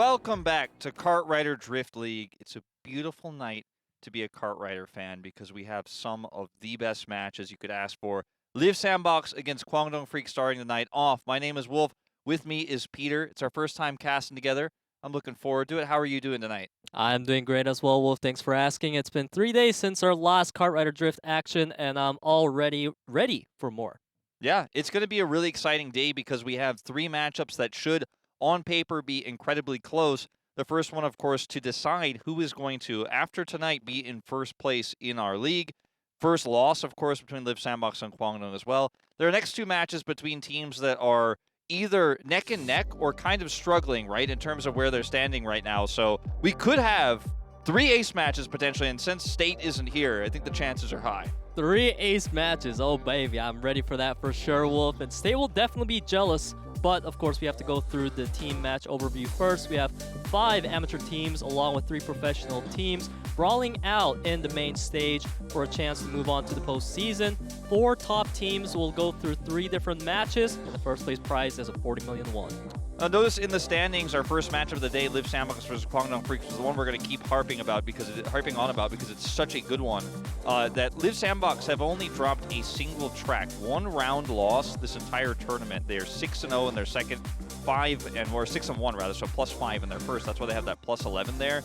Welcome back to Kart Rider Drift League. It's a beautiful night to be a Kart Rider fan because we have some of the best matches you could ask for. Liiv Sandbox against Kwangdong FREECS starting the night off. My name is Wolf. With me is Peter. It's our first time casting together. I'm looking forward to it. How are you doing tonight? I'm doing great as well, Wolf. Thanks for asking. It's been 3 days since our last Kart Rider Drift action, and I'm already ready for more. Yeah, it's going to be a really exciting day because we have 3 matchups that should, on paper, be incredibly close. The first one, of course, to decide who is going to, after tonight, be in first place in our league. First loss, of course, between Liiv Sandbox and Kwangdong as well. There are next 2 matches between teams that are either neck and neck or kind of struggling, right, in terms of where they're standing right now. So we could have 3 ace matches potentially, and since State isn't here, I think the chances are high. 3 ace matches. Oh, baby. I'm ready for that for sure, Wolf. And State will definitely be jealous. But, of course, we have to go through the team match overview first. We have 5 amateur teams along with 3 professional teams brawling out in the main stage for a chance to move on to the postseason. 4 top teams will go through 3 different matches. And the first place prize is a 40 million won. Notice in the standings, our first match of the day, Liiv Sandbox versus Kwangdong FREECS, was the one we're going to keep harping on about because it's such a good one. That Liiv Sandbox have only dropped a single track, 1 round loss this entire tournament. They are 6-0 in their second, 6-1 rather, so +5 in their first. That's why they have that +11 there.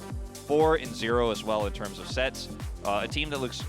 4-0 as well in terms of sets. A team that looks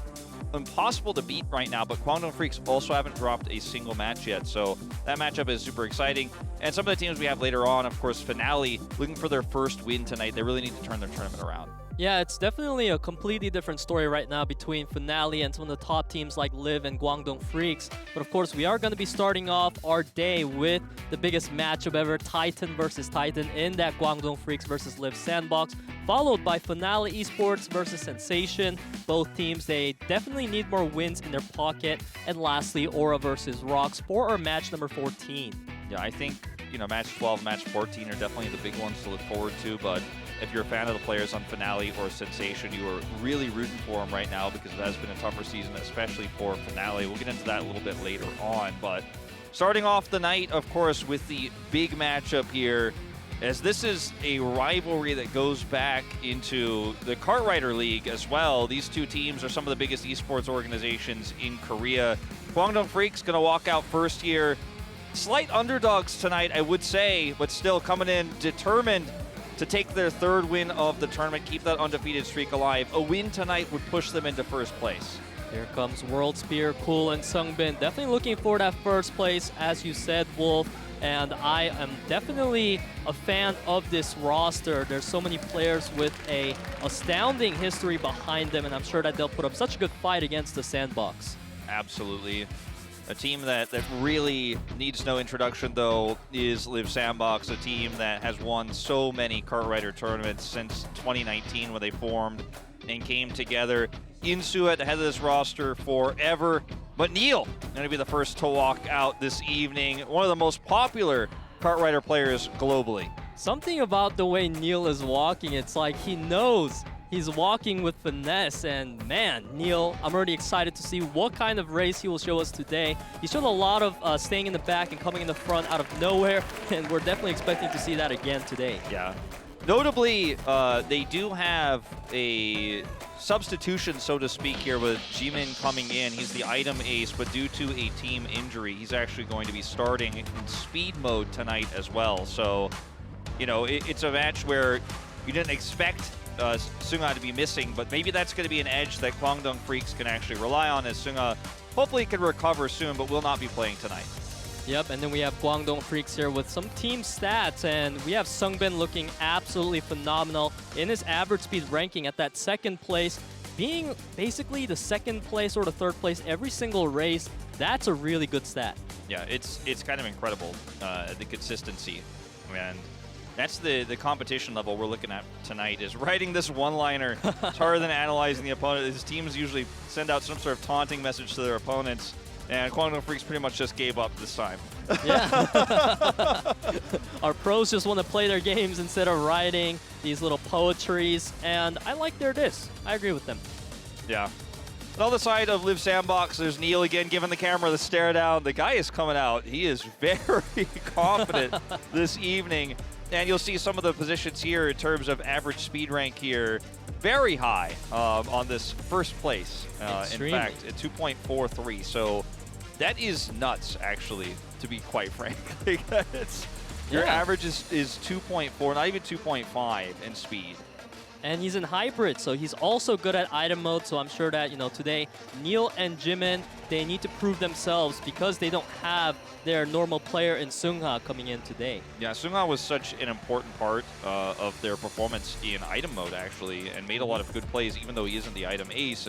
impossible to beat right now, but Kwangdong FREECS also haven't dropped a single match yet, so that matchup is super exciting. And some of the teams we have later on, of course, FINALEe, looking for their first win tonight. They really need to turn their tournament around. Yeah, it's definitely a completely different story right now between FINALEe and some of the top teams like Liiv and Kwangdong FREECS. But of course, we are going to be starting off our day with the biggest matchup ever, Titan versus Titan, in that Kwangdong FREECS versus Liiv Sandbox, followed by FINALEe-sports versus Sensation. Both teams, they definitely need more wins in their pocket. And lastly, Aura versus Rocks for our match number 14. Yeah, I think, match 12, match 14 are definitely the big ones to look forward to, but if you're a fan of the players on FINALEe or Sensation, you are really rooting for them right now because it has been a tougher season, especially for FINALEe. We'll get into that a little bit later on, but starting off the night, of course, with the big matchup here, as this is a rivalry that goes back into the Kart Rider League as well. These 2 teams are some of the biggest esports organizations in Korea. Kwangdong FREECS going to walk out first here. Slight underdogs tonight, I would say, but still coming in determined to take their 3rd win of the tournament, keep that undefeated streak alive. A win tonight would push them into first place. Here comes World Spear, Cool, and Sungbin. Definitely looking for that first place, as you said, Wolf. And I am definitely a fan of this roster. There's so many players with a astounding history behind them, and I'm sure that they'll put up such a good fight against the Sandbox. Absolutely. A team that really needs no introduction, though, is Liiv Sandbox, a team that has won so many Kart Rider tournaments since 2019 when they formed and came together. Insu at the head of this roster forever, but Neil going to be the first to walk out this evening. One of the most popular Kart Rider players globally. Something about the way Neil is walking, it's like he knows he's walking with finesse, and man, Neil, I'm already excited to see what kind of race he will show us today. He showed a lot of staying in the back and coming in the front out of nowhere, and we're definitely expecting to see that again today. Yeah. Notably, they do have a substitution, so to speak, here with Jimin coming in. He's the item ace, but due to a team injury, he's actually going to be starting in speed mode tonight as well. So, it's a match where you didn't expect Sunga to be missing, but maybe that's going to be an edge that Kwangdong FREECS can actually rely on, as Sunga hopefully can recover soon, but will not be playing tonight. Yep, and then we have Kwangdong FREECS here with some team stats, and we have Sungbin looking absolutely phenomenal in his average speed ranking at that 2nd place, being basically the 2nd place or the 3rd place every single race. That's a really good stat. Yeah, it's kind of incredible, the consistency, and that's the competition level we're looking at tonight, is writing this one-liner. It's harder than analyzing the opponent. His teams usually send out some sort of taunting message to their opponents, and Kwangdong FREECS pretty much just gave up this time. Yeah. Our pros just want to play their games instead of writing these little poetries, and I like their diss. I agree with them. Yeah. On the other side of Liiv Sandbox, there's Neil again giving the camera the stare down. The guy is coming out. He is very confident this evening. And you'll see some of the positions here in terms of average speed rank here, very high on this first place. In fact, at 2.43. So that is nuts, actually, to be quite frank. Your average is 2.4, not even 2.5 in speed. And he's in hybrid, so he's also good at item mode. So I'm sure that, today, Neil and Jimin, they need to prove themselves because they don't have their normal player in Seungha coming in today. Yeah, Seungha was such an important part of their performance in item mode, actually, and made a lot of good plays, even though he isn't the item ace.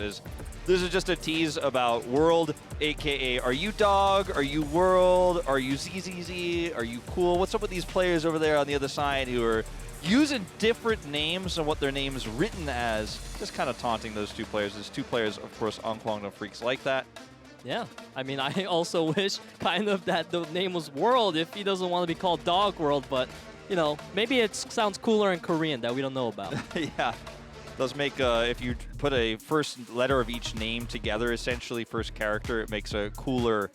This is just a tease about World, a.k.a. Are you Dog? Are you World? Are you ZZZ? Are you Cool? What's up with these players over there on the other side who are using different names than what their name's written as? Just kind of taunting those two players. There's two players, of course, on KWANGDONG FREECS like that. Yeah, I mean, I also wish kind of that the name was World if he doesn't want to be called Dog World, but, maybe it sounds cooler in Korean that we don't know about. Yeah, does make, if you put a first letter of each name together, essentially, first character, it makes a cooler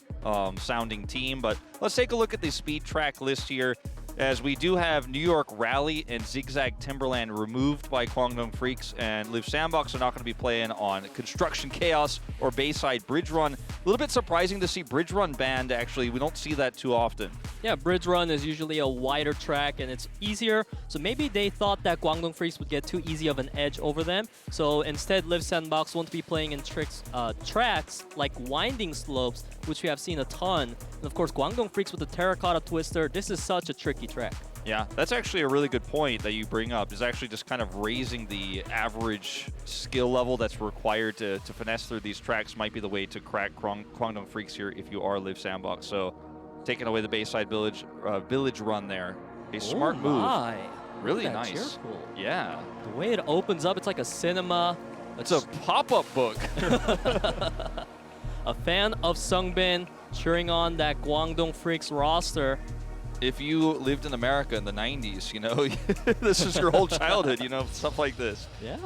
sounding team. But let's take a look at the speed track list here, as we do have New York Rally and Zigzag Timberland removed by KWANGDONG FREECS, and Liiv Sandbox are not going to be playing on Construction Chaos or Bayside Bridge Run. A little bit surprising to see Bridge Run banned, actually. We don't see that too often. Yeah, Bridge Run is usually a wider track and it's easier, so maybe they thought that KWANGDONG FREECS would get too easy of an edge over them. So instead, Liiv Sandbox won't be playing in tracks like winding slopes, which we have seen a ton. And of course, KWANGDONG FREECS with the Terracotta Twister, this is such a tricky track. Yeah, that's actually a really good point that you bring up, is actually just kind of raising the average skill level that's required to finesse through these tracks might be the way to crack KWANGDONG FREECS here if you are Liiv Sandbox. So taking away the Bayside Village run there. A smart move. Really nice. Yeah. The way it opens up, it's like a cinema. It's a pop-up book. A fan of Sungbin cheering on that KWANGDONG FREECS roster. If you lived in America in the 90s, this is your whole childhood, stuff like this. Yeah,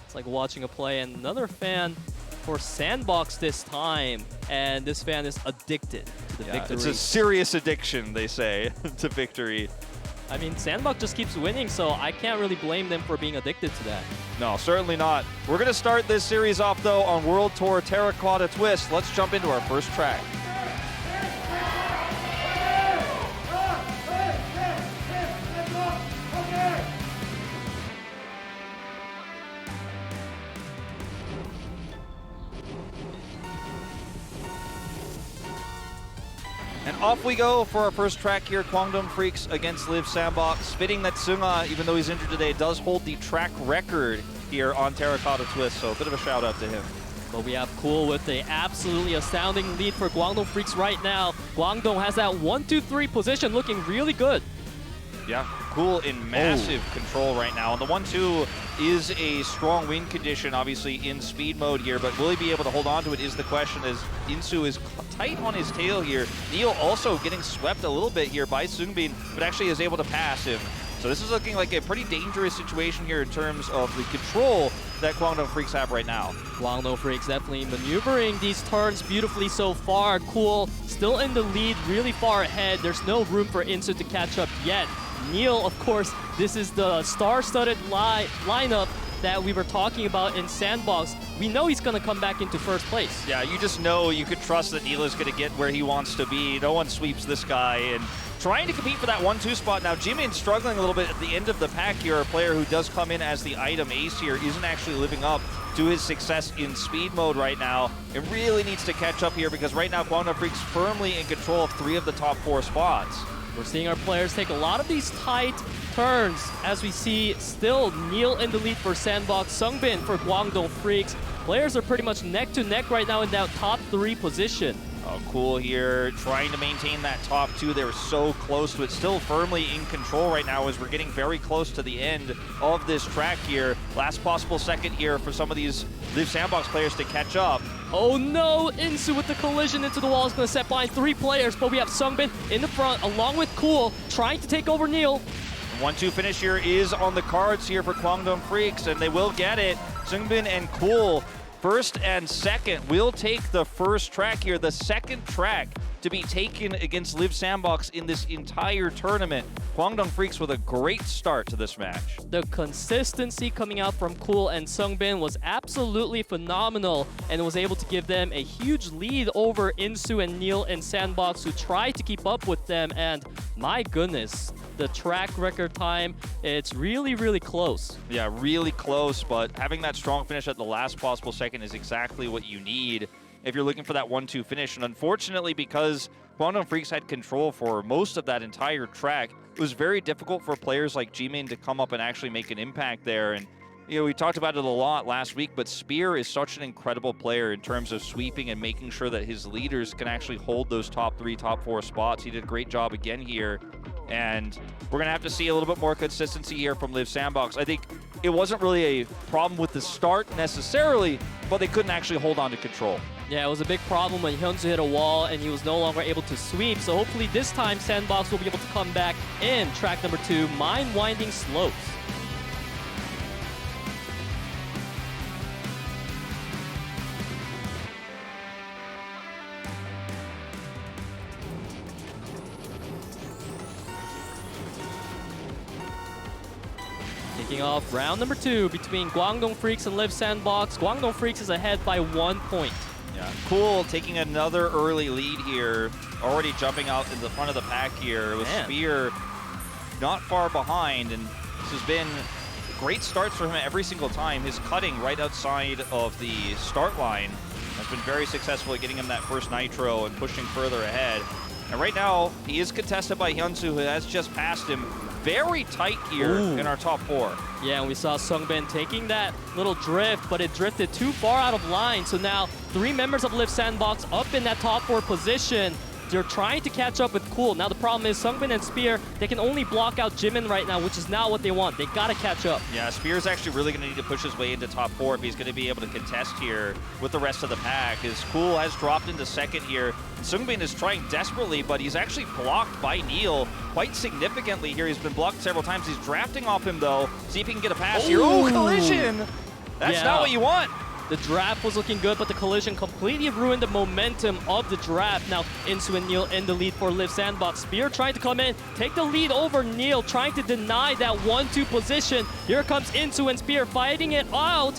it's like watching a play. And another fan for Sandbox this time, and this fan is addicted to the victory. It's a serious addiction, they say, to victory. I mean, Sandbox just keeps winning, so I can't really blame them for being addicted to that. No, certainly not. We're going to start this series off, though, on World Tour Terracotta Twist. Let's jump into our first track. And off we go for our first track here, KWANGDONG FREECS against Liiv Sandbox. Fitting that Seungha, even though he's injured today, does hold the track record here on Terracotta Twist, so a bit of a shout out to him. But we have Cool with the absolutely astounding lead for KWANGDONG FREECS right now. KWANGDONG has that 1-2-3 position looking really good. Yeah, Cool in massive control right now. And the 1-2 is a strong win condition, obviously, in speed mode here, but will he be able to hold on to it is the question, as Insu is tight on his tail here. Neil also getting swept a little bit here by Sungbin, but actually is able to pass him. So this is looking like a pretty dangerous situation here in terms of the control that KWANGDONG FREECS have right now. KWANGDONG FREECS definitely maneuvering these turns beautifully so far. Cool still in the lead, really far ahead. There's no room for Insu to catch up yet. Neil, of course, this is the star-studded lineup that we were talking about in Sandbox. We know he's going to come back into first place. Yeah, you just know you could trust that Neil is going to get where he wants to be. No one sweeps this guy. And trying to compete for that 1-2 spot. Now, Jimin struggling a little bit at the end of the pack here. A player who does come in as the item ace here isn't actually living up to his success in speed mode right now. It really needs to catch up here because right now KWANGDONG FREECS firmly in control of 3 of the top 4 spots. We're seeing our players take a lot of these tight turns as we see still Neil in the lead for Sandbox, Sungbin for KWANGDONG FREECS. Players are pretty much neck to neck right now in that top 3 position. Oh, Cool here, trying to maintain that top 2. They were so close to it, still firmly in control right now as we're getting very close to the end of this track here. Last possible second here for some of these Liiv Sandbox players to catch up. Oh no, Insu with the collision into the wall is going to set behind 3 players, but we have Sungbin in the front along with Cool trying to take over Neil. 1-2 finish here is on the cards here for KWANGDONG FREECS, and they will get it. Sungbin and Cool First and second will take the first track here. The second track to be taken against Liiv Sandbox in this entire tournament. Kwangdong FREECS with a great start to this match. The consistency coming out from Cool and Sungbin was absolutely phenomenal and was able to give them a huge lead over Insu and Neil in Sandbox, who tried to keep up with them. And my goodness, the track record time, it's really, really close. Yeah, really close, but having that strong finish at the last possible second is exactly what you need if you're looking for that 1-2 finish. And unfortunately, because Kwangdong FREECS had control for most of that entire track, it was very difficult for players like G-Main to come up and actually make an impact there. And you know, we talked about it a lot last week, but Spear is such an incredible player in terms of sweeping and making sure that his leaders can actually hold those top 3, top 4 spots. He did a great job again here. And we're going to have to see a little bit more consistency here from Liiv Sandbox. I think it wasn't really a problem with the start necessarily, but they couldn't actually hold on to control. Yeah, it was a big problem when Hyunsu hit a wall and he was no longer able to sweep. So hopefully this time Sandbox will be able to come back in track number 2, Mind Winding Slopes. Kicking off round number 2 between Kwangdong FREECS and Liiv Sandbox. Kwangdong FREECS is ahead by 1 point. Yeah, Cool taking another early lead here, already jumping out in the front of the pack here with Spear not far behind, and this has been great starts for him every single time. His cutting right outside of the start line has been very successful at getting him that first nitro and pushing further ahead. And right now, he is contested by Hyunsu, who has just passed him. Very tight here in our top 4. Yeah, and we saw Sungbin taking that little drift, but it drifted too far out of line. So now 3 members of Liiv Sandbox up in that top 4 position. They're trying to catch up with Cool. Now the problem is Sungbin and Spear, they can only block out Jimin right now, which is not what they want. They gotta catch up. Yeah, Spear's actually really gonna need to push his way into top 4 if he's gonna be able to contest here with the rest of the pack. As Cool has dropped into second here. Sungbin is trying desperately, but he's actually blocked by Neil quite significantly here. He's been blocked several times. He's drafting off him though. See if he can get a pass here. Oh, collision! That's not what you want. The draft was looking good, but the collision completely ruined the momentum of the draft. Now, Insu and Neil in the lead for Liiv Sandbox. Spear trying to come in, take the lead over Neil, trying to deny that 1-2 position. Here comes Insu and Spear fighting it out.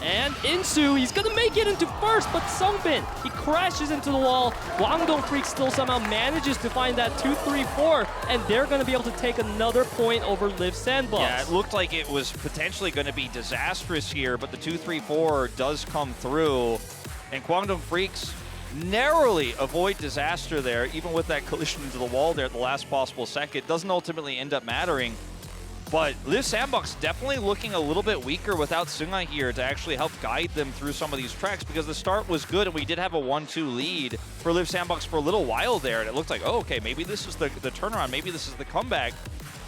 And Insu, he's gonna make it into first, but Sungbin, he crashes into the wall. Kwangdong FREECS still somehow manages to find that 2-3-4, and they're gonna be able to take another point over Liiv Sandbox. Yeah, it looked like it was potentially gonna be disastrous here, but the 2-3-4 does come through, and Kwangdong FREECS narrowly avoid disaster there, even with that collision into the wall there at the last possible second. Doesn't ultimately end up mattering. But Liiv Sandbox definitely looking a little bit weaker without Sungai here to actually help guide them through some of these tracks, because the start was good and we did have a 1-2 lead for Liiv Sandbox for a little while there, and it looked like, oh, okay, maybe this is the turnaround, maybe this is the comeback.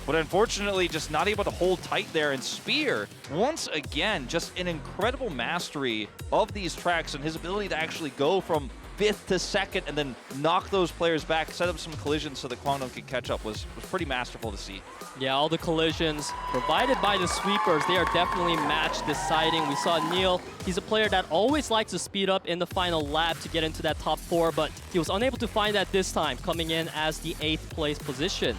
But unfortunately, just not able to hold tight there. And Spear, once again, just an incredible mastery of these tracks and his ability to actually go from 5th to 2nd and then knock those players back, set up some collisions so that Kwangdong could catch up was pretty masterful to see. Yeah, all the collisions provided by the sweepers, they are definitely match deciding. We saw Neil, he's a player that always likes to speed up in the final lap to get into that top 4, but he was unable to find that this time, coming in as the 8th place position.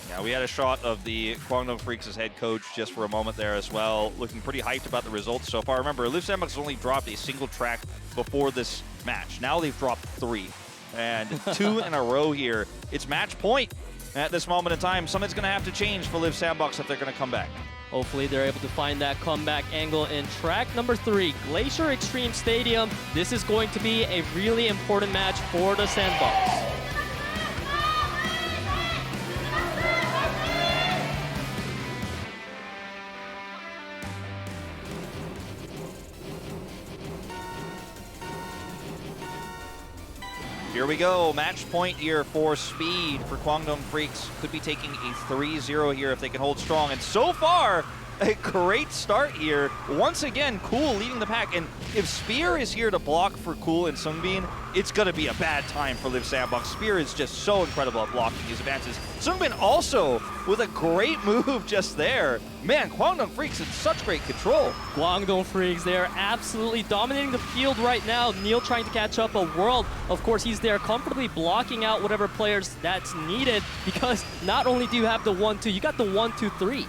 Yeah, we had a shot of the Kwangdong FREECS' head coach just for a moment there as well, looking pretty hyped about the results so far. Remember, Liiv Sandbox has only dropped a single track before this match. Now they've dropped 3, and 2 in a row here. It's match point at this moment in time. Something's going to have to change for Liiv Sandbox if they're going to come back. Hopefully they're able to find that comeback angle in track number 3, Glacier Extreme Stadium. This is going to be a really important match for the Sandbox. Here we go, match point here for Speed for Kwangdong FREECS. Could be taking a 3-0 here if they can hold strong. And so far, a great start here. Once again, Cool leading the pack. And if Spear is here to block for Cool and Sungbin, it's going to be a bad time for Liiv Sandbox. Spear is just so incredible at blocking his advances. Sungbin also with a great move just there. Man, KWANGDONG FREECS in such great control. KWANGDONG FREECS, they are absolutely dominating the field right now. Neil trying to catch up. A World, of course, he's there comfortably blocking out whatever players that's needed, because not only do you have the 1-2, you got the 1-2-3.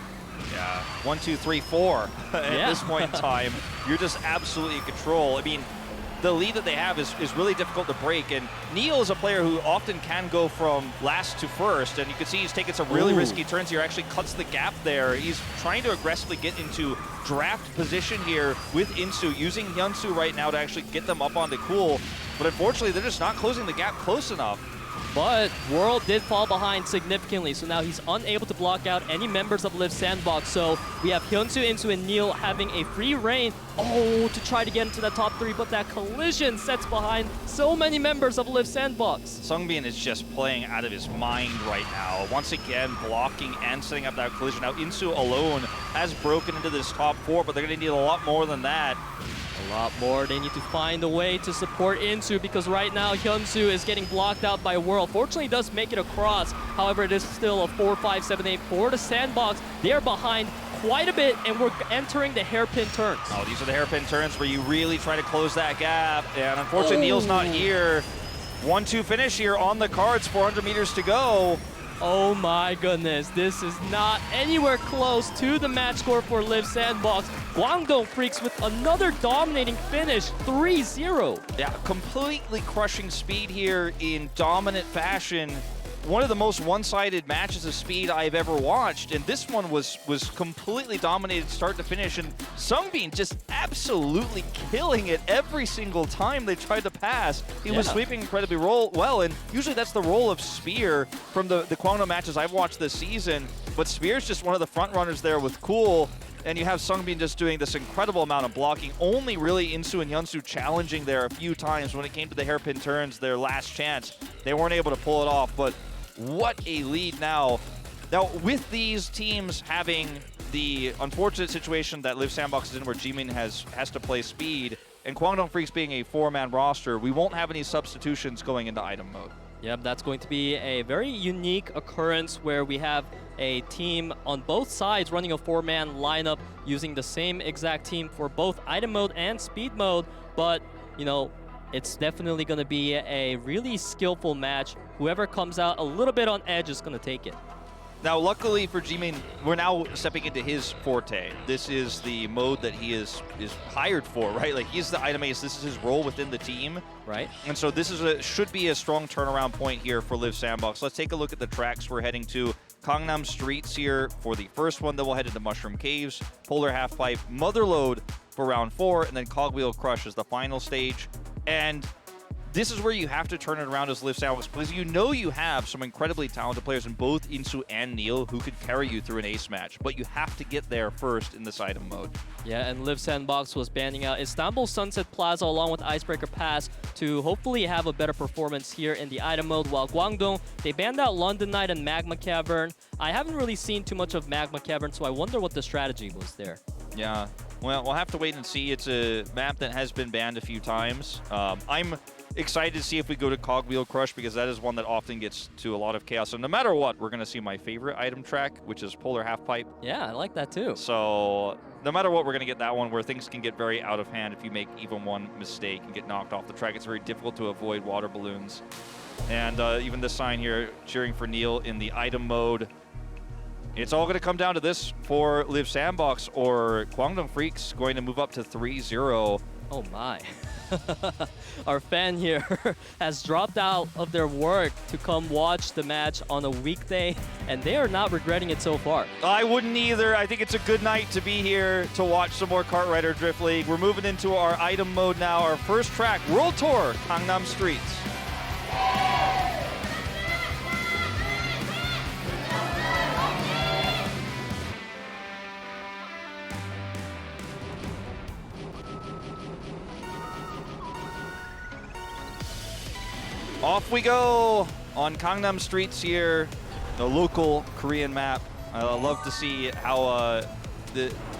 Yeah, 1, 2, 3, 4 at this point in time. You're just absolutely in control. I mean, the lead that they have is really difficult to break, and Neil is a player who often can go from last to first, and you can see he's taking some really risky turns here, actually cuts the gap there. He's trying to aggressively get into draft position here with Insu, using Hyunsu right now to actually get them up onto Cool, but unfortunately they're just not closing the gap close enough. But World did fall behind significantly, so now he's unable to block out any members of Liiv Sandbox. So we have Hyunsu, Insu, and Neil having a free reign, to try to get into that top 3, but that collision sets behind so many members of Liiv Sandbox. Sungbin is just playing out of his mind right now. Once again, blocking and setting up that collision. Now Insu alone has broken into this top 4, but they're going to need a lot more than that. A lot more. They need to find a way to support Insu, because right now Hyunsu is getting blocked out by World. Fortunately, he does make it across. However, it is still a 4-5-7-8 for the Sandbox. They are behind quite a bit, and we're entering the hairpin turns. Oh, these are the hairpin turns where you really try to close that gap. And unfortunately, Neil's not here. 1-2 finish here on the cards, 400 meters to go. Oh my goodness, this is not anywhere close to the match score for Liiv Sandbox. KWANGDONG FREECS with another dominating finish, 3-0. Yeah, completely crushing speed here in dominant fashion. One of the most one-sided matches of speed I've ever watched, and this one was completely dominated start to finish, and Sungbin just absolutely killing it every single time they tried to pass. He was sweeping incredibly well, and usually that's the role of Spear from the KWANGDONG matches I've watched this season, but Spear's just one of the front runners there with Cool, and you have Sungbin just doing this incredible amount of blocking. Only really Insu and Hyunsu challenging there a few times when it came to the hairpin turns, their last chance. They weren't able to pull it off, but what a lead now. Now, with these teams having the unfortunate situation that Liiv Sandbox is in, where Jimin has to play speed, and KWANGDONG FREECS being a 4-man roster, we won't have any substitutions going into item mode. Yep, that's going to be a very unique occurrence where we have a team on both sides running a 4-man lineup using the same exact team for both item mode and speed mode, but, you know, it's definitely going to be a really skillful match. Whoever comes out a little bit on edge is going to take it. Now, luckily for Jimin, we're now stepping into his forte. This is the mode that he is hired for, right? Like, he's the item ace. This is his role within the team. Right. And so this is should be a strong turnaround point here for Liiv Sandbox. Let's take a look at the tracks we're heading to. Gangnam Streets here for the first one. Then we'll head into Mushroom Caves, Polar Half-Pipe, Motherlode for round 4, and then Cogwheel Crush is the final stage. And this is where you have to turn it around as Liiv Sandbox, because you know you have some incredibly talented players in both Insu and Neil who could carry you through an ace match, but you have to get there first in this item mode. Yeah, and Liiv Sandbox was banning out Istanbul Sunset Plaza along with Icebreaker Pass to hopefully have a better performance here in the item mode, while Guangdong, they banned out London Night and Magma Cavern. I haven't really seen too much of Magma Cavern, so I wonder what the strategy was there. Yeah, well, we'll have to wait and see. It's a map that has been banned a few times. I'm excited to see if we go to Cogwheel Crush, because that is one that often gets to a lot of chaos. So no matter what, we're going to see my favorite item track, which is Polar Half-Pipe. Yeah, I like that too. So no matter what, we're going to get that one where things can get very out of hand if you make even one mistake and get knocked off the track. It's very difficult to avoid water balloons. And even this sign here, cheering for Neil in the item mode. It's all going to come down to this for Liiv Sandbox, or KWANGDONG FREECS going to move up to 3-0. Oh my. Our fan here has dropped out of their work to come watch the match on a weekday, and they are not regretting it so far. I wouldn't either. I think it's a good night to be here to watch some more Kart Rider Drift League. We're moving into our item mode now. Our first track, World Tour, Gangnam Streets. Off we go on Gangnam Streets here, the local Korean map. I love to see how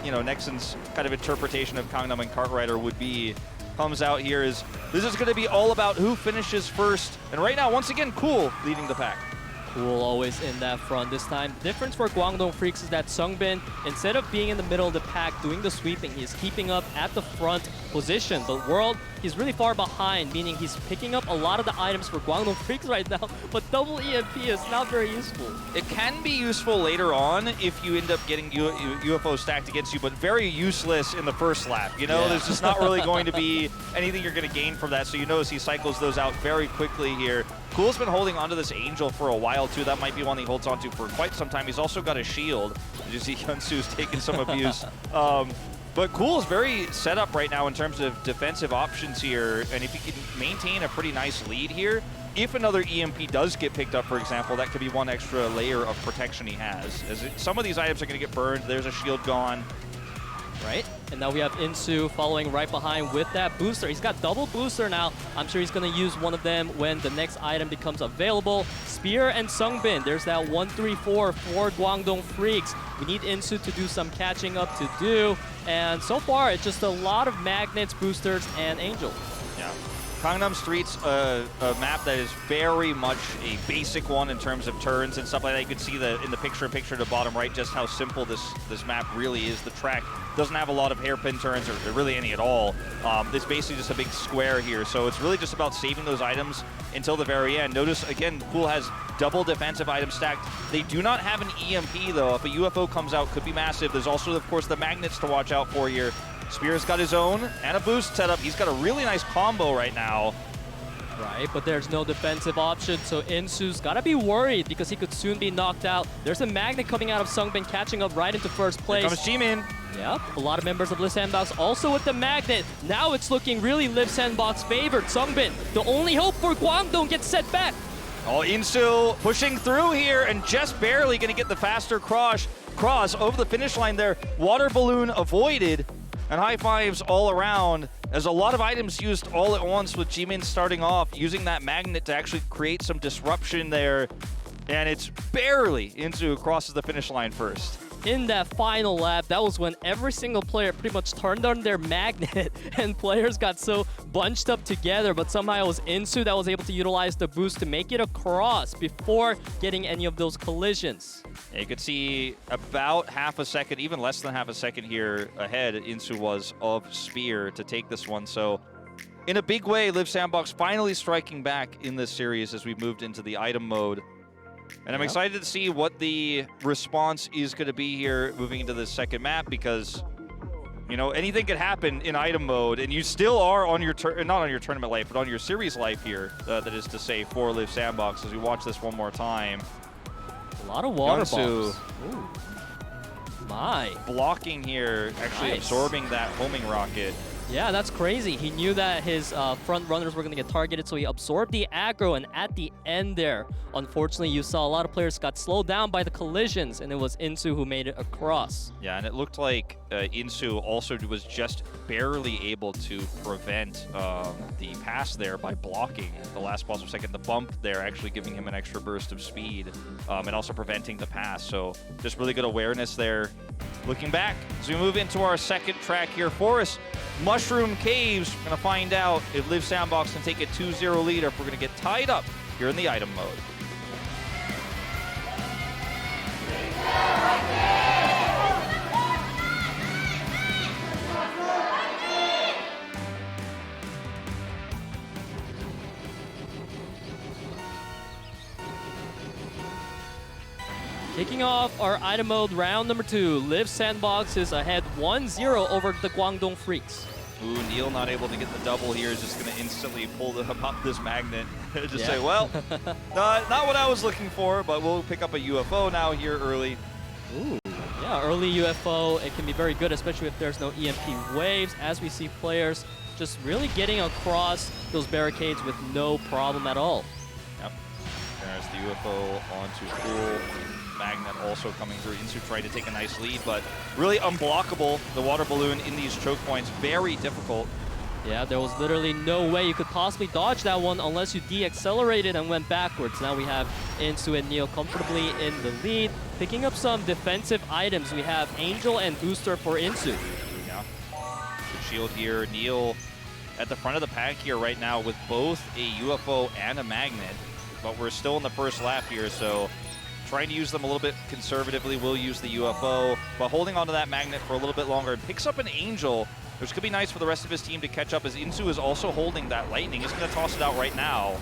you know, Nexon's kind of interpretation of Gangnam and Cartwrighter would be, comes out here is this is going to be all about who finishes first. And right now, once again, Cool leading the pack. Cool always in that front this time. Difference for Guangdong Freaks is that Sungbin, instead of being in the middle of the pack doing the sweeping, he's keeping up at the front position. But World, he's really far behind, meaning he's picking up a lot of the items for Guangdong Freaks right now, but double EMP is not very useful. It can be useful later on if you end up getting UFO stacked against you, but very useless in the first lap. You know, there's just not really going to be anything you're going to gain from that. So you notice he cycles those out very quickly here. Cool's been holding onto this Angel for a while too. That might be one he holds onto for quite some time. He's also got a shield. As you see, Hyunsu's taking some abuse. But Cool is very set up right now in terms of defensive options here. And if he can maintain a pretty nice lead here, if another EMP does get picked up, for example, that could be one extra layer of protection he has. Some of these items are going to get burned. There's a shield gone. Right? And now we have Insu following right behind with that booster. He's got double booster now. I'm sure he's going to use one of them when the next item becomes available. Spear and Sungbin. There's that 1-3-4 for Guangdong Freaks. We need Insu to do some catching up to do. And so far, it's just a lot of magnets, boosters, and Angel. Yeah. Gangnam Street's a map that is very much a basic one in terms of turns and stuff like that. You can see in the picture at the bottom right just how simple this map really is. The track doesn't have a lot of hairpin turns or really any at all. It's basically just a big square here. So it's really just about saving those items until the very end. Notice, again, Cool has double defensive items stacked. They do not have an EMP, though. If a UFO comes out, could be massive. There's also, of course, the magnets to watch out for here. Spear's got his own and a boost setup. He's got a really nice combo right now. Right, but there's no defensive option, so Insu's gotta be worried because he could soon be knocked out. There's a magnet coming out of Sungbin, catching up right into first place. Here comes Jimin. Yep, a lot of members of Liiv Sandbox also with the magnet. Now it's looking really Liiv Sandbox favored. Sungbin, the only hope for Guangdong, gets set back. Oh, Insu pushing through here and just barely gonna get the faster cross over the finish line there. Water balloon avoided. And high fives all around as a lot of items used all at once with Jimin starting off, using that magnet to actually create some disruption there. And it's barely Insu crosses the finish line first. In that final lap, that was when every single player pretty much turned on their magnet and players got so bunched up together, but somehow it was Insu that was able to utilize the boost to make it across before getting any of those collisions. Yeah, you could see about half a second, even less than half a second here ahead Insu was of Spear to take this one. So in a big way, Liiv Sandbox finally striking back in this series as we moved into the item mode. And I'm excited to see what the response is going to be here moving into the second map because, you know, anything could happen in item mode and you still are on your, not on your tournament life, but on your series life here, that is to say, for Liiv Sandbox as we watch this one more time. A lot of water Hyunsu bombs. Ooh. My. Blocking here, actually absorbing that homing rocket. Yeah, that's crazy. He knew that his front runners were going to get targeted, so he absorbed the aggro, and at the end there, unfortunately, you saw a lot of players got slowed down by the collisions, and it was Insu who made it across. Yeah, and it looked like Insu also was just barely able to prevent the pass there by blocking the last possible second. The bump there actually giving him an extra burst of speed and also preventing the pass. So just really good awareness there. Looking back, as we move into our second track here for us, Mushroom Caves. We're going to find out if Liiv Sandbox can take a 2-0 lead or if we're going to get tied up here in the item mode. Kicking off our item mode round number 2, Liiv Sandbox is ahead 1-0 over the Guangdong Freaks. Ooh, Neil not able to get the double here is just going to instantly pull up this magnet. Just say, well, not what I was looking for, but we'll pick up a UFO now here early. Ooh, yeah, early UFO, it can be very good, especially if there's no EMP waves, as we see players just really getting across those barricades with no problem at all. Yep. There's the UFO onto Cool. Magnet also coming through. Insu tried to take a nice lead, but really unblockable. The water balloon in these choke points, very difficult. Yeah, there was literally no way you could possibly dodge that one unless you de-accelerated and went backwards. Now we have Insu and Neil comfortably in the lead. Picking up some defensive items. We have Angel and Booster for Insu. Yeah. Good shield here. Neil at the front of the pack here right now with both a UFO and a magnet. But we're still in the first lap here, so trying to use them a little bit conservatively. We'll use the UFO, but holding onto that magnet for a little bit longer. And picks up an Angel, which could be nice for the rest of his team to catch up, as Insu is also holding that lightning. He's going to toss it out right now.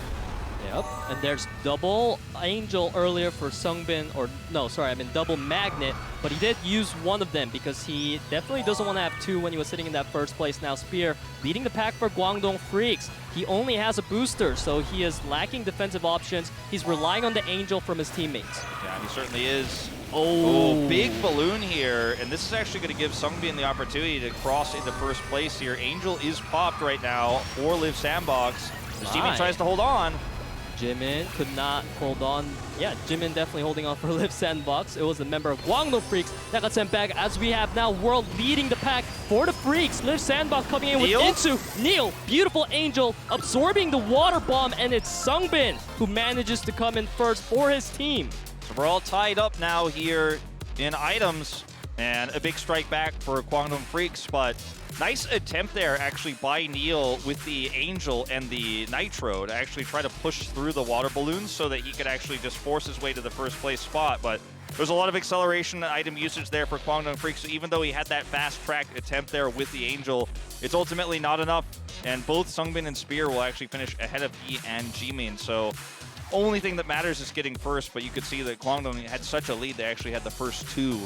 Yep, and there's double Angel earlier for Sungbin, or no, sorry, I mean double Magnet, but he did use one of them because he definitely doesn't want to have two when he was sitting in that first place. Now Spear leading the pack for Guangdong Freaks. He only has a booster, so he is lacking defensive options. He's relying on the Angel from his teammates. Yeah, he certainly is. Oh, big balloon here, and this is actually going to give Sungbin the opportunity to cross into first place here. Angel is popped right now for Liiv Sandbox. His teammate tries to hold on. Jimin could not hold on. Yeah, Jimin definitely holding on for Liiv Sandbox. It was a member of Guangdong Freaks that got sent back, as we have now World leading the pack for the Freaks. Liiv Sandbox coming in with Insu. Neil, beautiful Angel, absorbing the water bomb, and it's Sungbin who manages to come in first for his team. So we're all tied up now here in items, and a big strike back for Guangdong Freaks, but nice attempt there actually by Neil with the Angel and the Nitro to actually try to push through the water balloons so that he could actually just force his way to the first place spot. But there's a lot of acceleration and item usage there for Guangdong Freaks, so even though he had that fast track attempt there with the Angel, it's ultimately not enough, and both Sungbin and Spear will actually finish ahead of Yi and Jimin. So only thing that matters is getting first, but you could see that Guangdong had such a lead, they actually had the first two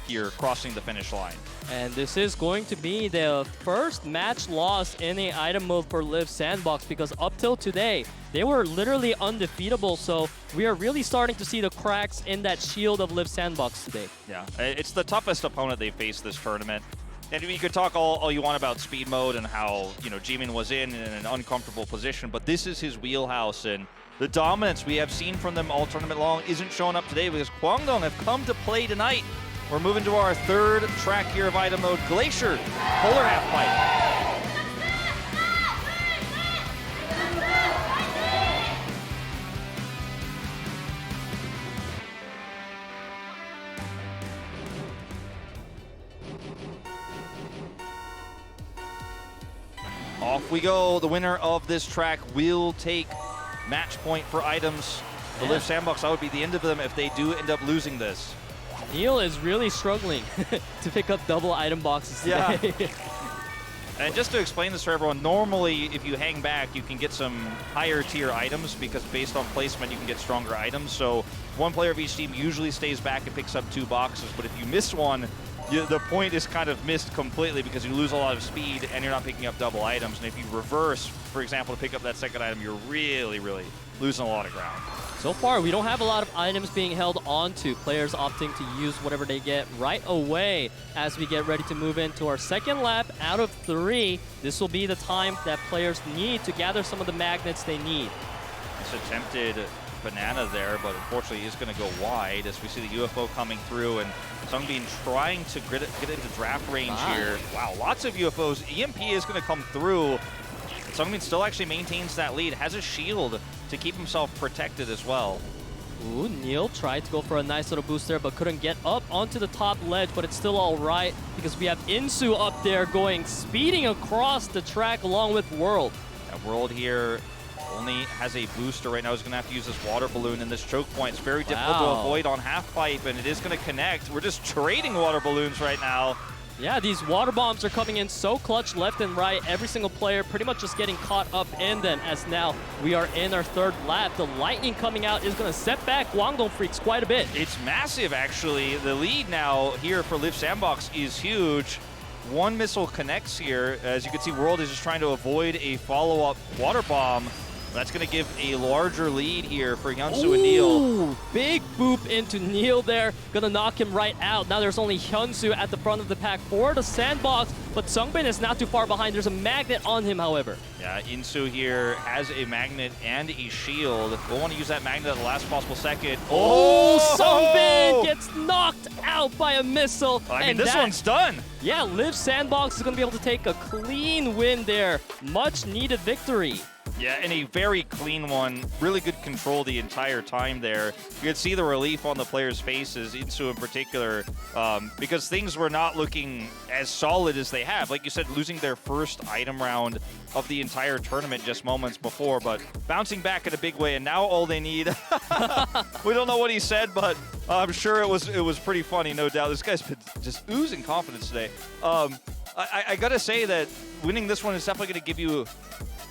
here crossing the finish line. And this is going to be the first match loss in the item mode for Liiv Sandbox, because up till today, they were literally undefeatable. So we are really starting to see the cracks in that shield of Liiv Sandbox today. Yeah, it's the toughest opponent they faced this tournament. And you could talk all you want about speed mode and how, you know, Jimin was in an uncomfortable position, but this is his wheelhouse, and the dominance we have seen from them all tournament long isn't showing up today because Guangdong have come to play tonight. We're moving to our third track here of item mode, Glacier, Polar Half Pipe. Off we go. The winner of this track will take match point for items. The Liiv Sandbox, that would be the end of them if they do end up losing this. Neil is really struggling to pick up double item boxes today. Yeah. And just to explain this for everyone, normally if you hang back, you can get some higher tier items because based on placement, you can get stronger items. So one player of each team usually stays back and picks up 2 boxes. But if you miss one, the point is kind of missed completely because you lose a lot of speed and you're not picking up double items. And if you reverse, for example, to pick up that second item, you're really, really losing a lot of ground. So far, we don't have a lot of items being held onto. Players opting to use whatever they get right away as we get ready to move into our second lap out of 3. This will be the time that players need to gather some of the magnets they need. This attempted banana there, but unfortunately is going to go wide as we see the UFO coming through, and Sungbin trying to get into draft range here. Wow, lots of UFOs. EMP is going to come through. Sungbin still actually maintains that lead, has a shield to keep himself protected as well. Ooh, Neil tried to go for a nice little boost there, but couldn't get up onto the top ledge, but it's still all right because we have Insu up there speeding across the track along with World. And World here only has a booster right now. He's going to have to use this water balloon, and this choke point is very difficult to avoid on half pipe, and it is going to connect. We're just trading water balloons right now. Yeah, these water bombs are coming in so clutch left and right. Every single player pretty much just getting caught up in them, as now we are in our third lap. The lightning coming out is going to set back Guangdong Freaks quite a bit. It's massive, actually. The lead now here for Liiv Sandbox is huge. One missile connects here. As you can see, World is just trying to avoid a follow-up water bomb. That's going to give a larger lead here for Hyunsu and Neil. Big boop into Neil there. Going to knock him right out. Now there's only Hyunsu at the front of the pack for the Sandbox, but Sungbin is not too far behind. There's a magnet on him, however. Yeah, Insu here has a magnet and a shield. We'll want to use that magnet at the last possible second. Oh, Sungbin gets knocked out by a missile. I mean, this one's done. Yeah, Liiv Sandbox is going to be able to take a clean win there. Much needed victory. Yeah, and a very clean one. Really good control the entire time there. You could see the relief on the players' faces, Insu in particular, because things were not looking as solid as they have. Like you said, losing their first item round of the entire tournament just moments before, but bouncing back in a big way, and now all they need... We don't know what he said, but I'm sure it was pretty funny, no doubt. This guy's been just oozing confidence today. I gotta say that winning this one is definitely going to give you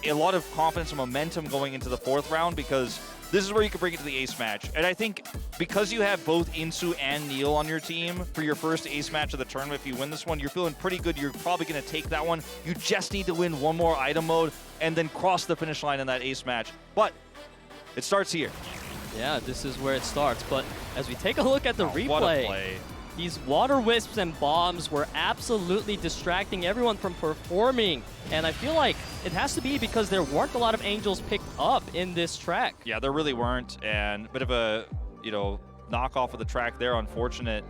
a lot of confidence and momentum going into the fourth round, because this is where you can bring it to the ace match. And I think because you have both Insu and Neil on your team for your first ace match of the tournament, if you win this one, you're feeling pretty good. You're probably going to take that one. You just need to win one more item mode and then cross the finish line in that ace match. But it starts here. Yeah, this is where it starts. But as we take a look at the replay, what a play. These water wisps and bombs were absolutely distracting everyone from performing. And I feel like it has to be because there weren't a lot of angels picked up in this track. Yeah, there really weren't. And a bit of a, knockoff of the track there, unfortunate.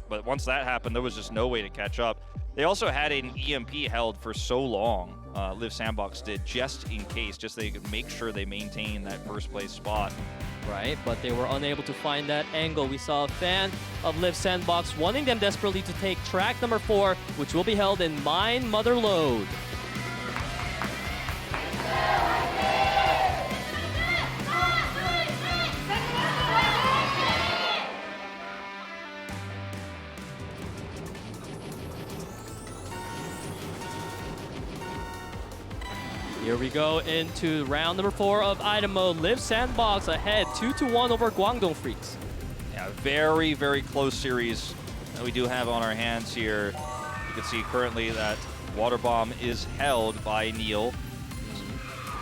But once that happened, there was just no way to catch up. They also had an EMP held for so long, Liiv Sandbox did, just in case, just so they could make sure they maintain that first place spot. Right, but they were unable to find that angle. We saw a fan of Liiv Sandbox wanting them desperately to take track number 4, which will be held in Mine Mother Load. Here we go into round number 4 of item mode. Liiv Sandbox ahead 2-1 over Guangdong FREECS. Yeah, very, very close series that we do have on our hands here. You can see currently that water bomb is held by Neil.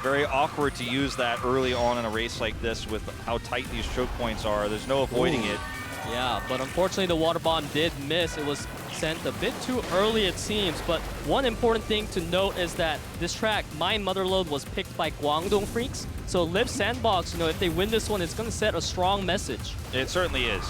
Very awkward to use that early on in a race like this with how tight these choke points are. There's no avoiding it. Yeah, but unfortunately the water bomb did miss. It was sent a bit too early, it seems. But one important thing to note is that this track, Mine Motherload, was picked by Guangdong FREECS. So Liiv Sandbox, if they win this one, it's going to set a strong message. It certainly is.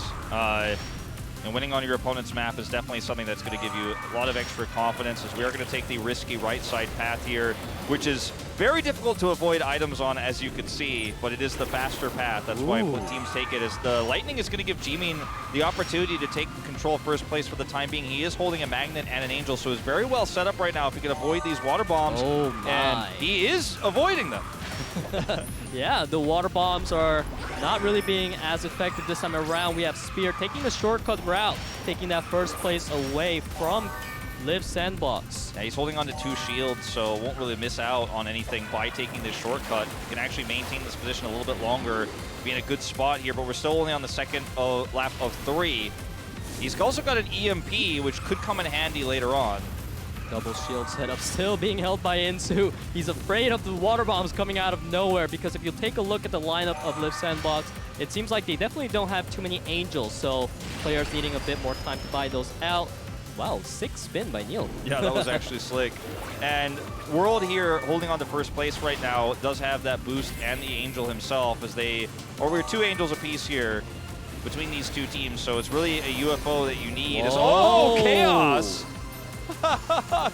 And winning on your opponent's map is definitely something that's going to give you a lot of extra confidence, as we are going to take the risky right side path here, which is very difficult to avoid items on, as you can see, but it is the faster path. That's why teams take it. As the Lightning is going to give Jimin the opportunity to take control first place for the time being. He is holding a Magnet and an Angel, so he's very well set up right now if he can avoid these water bombs. Oh my. And he is avoiding them. Yeah, the water bombs are not really being as effective this time around. We have Spear taking the shortcut route, taking that first place away from Liiv Sandbox. Yeah, he's holding on to 2 shields, so won't really miss out on anything by taking this shortcut. He can actually maintain this position a little bit longer, be in a good spot here, but we're still only on the second lap of 3. He's also got an EMP, which could come in handy later on. Double shield setup still being held by Insu. He's afraid of the water bombs coming out of nowhere, because if you take a look at the lineup of Liiv Sandbox, it seems like they definitely don't have too many angels, so players needing a bit more time to buy those out. Wow, 6 spin by Neil. Yeah, that was actually slick. And World here holding on to first place right now does have that boost and the Angel himself, as we're 2 Angels apiece here between these 2 teams, so it's really a UFO that you need. Oh, Chaos!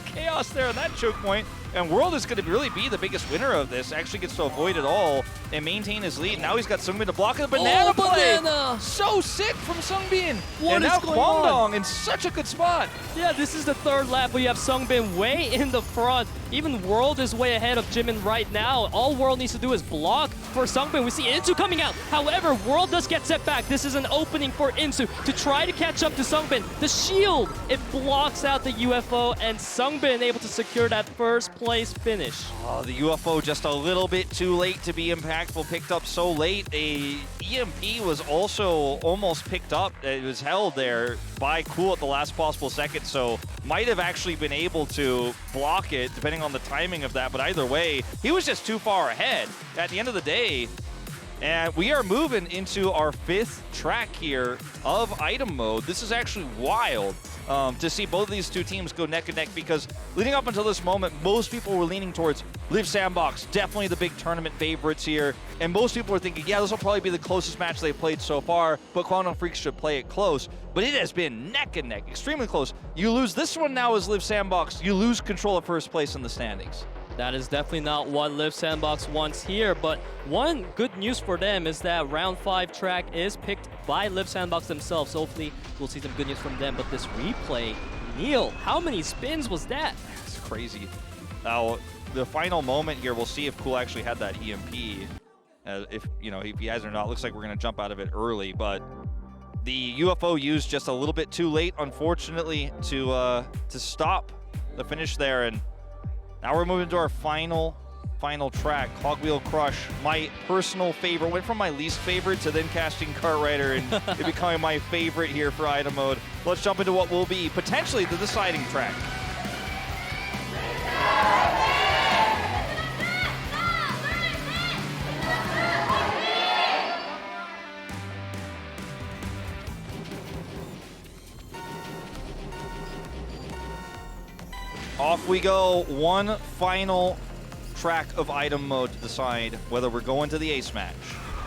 Chaos there on that choke point, and World is going to really be the biggest winner of this. Actually gets to avoid it all and maintain his lead. Now he's got Sungbin to block the banana play. So sick from Sungbin. And now KWANGDONG in such a good spot. Yeah, this is the 3rd lap where you have Sungbin way in the front. Even World is way ahead of Jimin right now. All World needs to do is block for Sungbin. We see Insu coming out. However, World does get set back. This is an opening for Insu to try to catch up to Sungbin. The shield, it blocks out the UFO, and Sungbin able to secure that first place finish. Oh, the UFO just a little bit too late to be impactful. Picked up so late. A EMP was also almost picked up. It was held there by Cool at the last possible second, so might have actually been able to block it depending on the timing of that, but either way, he was just too far ahead at the end of the day. And we are moving into our 5th track here of item mode. This is actually wild to see both of these 2 teams go neck and neck, because leading up until this moment, most people were leaning towards Liiv Sandbox, definitely the big tournament favorites here. And most people are thinking, yeah, this will probably be the closest match they've played so far, but KWANGDONG FREECS should play it close. But it has been neck and neck, extremely close. You lose this one now as Liiv Sandbox, you lose control of first place in the standings. That is definitely not what Liiv Sandbox wants here, but one good news for them is that round 5 track is picked by Liiv Sandbox themselves. So hopefully we'll see some good news from them. But this replay, Neil, how many spins was that? It's crazy. Now, the final moment here, we'll see if Cool actually had that EMP. If he has or not, looks like we're going to jump out of it early, but the UFO used just a little bit too late, unfortunately, to stop the finish there. And now we're moving to our final track, Cogwheel Crush. My personal favorite, went from my least favorite to then casting Kartrider and it becoming my favorite here for item mode. Let's jump into what will be potentially the deciding track. Off we go, one final track of item mode to decide whether we're going to the ace match.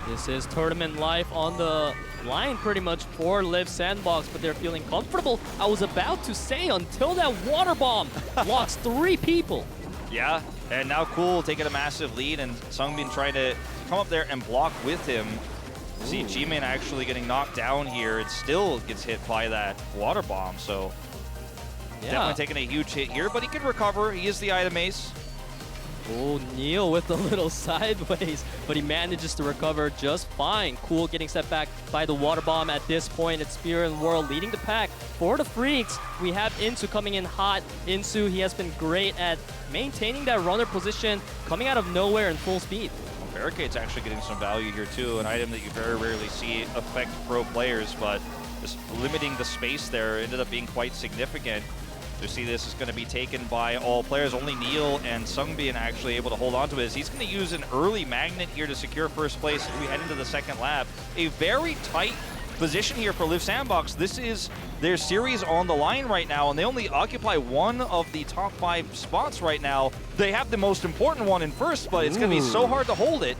This is tournament life on the line pretty much for Liiv Sandbox, but they're feeling comfortable. I was about to say until that water bomb blocks 3 people. Yeah, and now Cool taking a massive lead, and Sungbin trying to come up there and block with him. See G-Man actually getting knocked down here. It still gets hit by that water bomb, so definitely taking a huge hit here, but he can recover. He is the item ace. Oh, Neil with a little sideways, but he manages to recover just fine. Cool getting set back by the water bomb at this point. It's Spear and Whirl leading the pack. For the Freaks, we have Insu coming in hot. Insu, he has been great at maintaining that runner position, coming out of nowhere in full speed. Well, Barricade's actually getting some value here too, an item that you very rarely see affect pro players, but just limiting the space there ended up being quite significant. You see this is going to be taken by all players. Only Neil and Sungbin actually able to hold on to it. He's going to use an early magnet here to secure first place as we head into the second lap. A very tight position here for Liiv Sandbox. This is their series on the line right now, and they only occupy one of the top 5 spots right now. They have the most important one in first, but it's going to be so hard to hold it.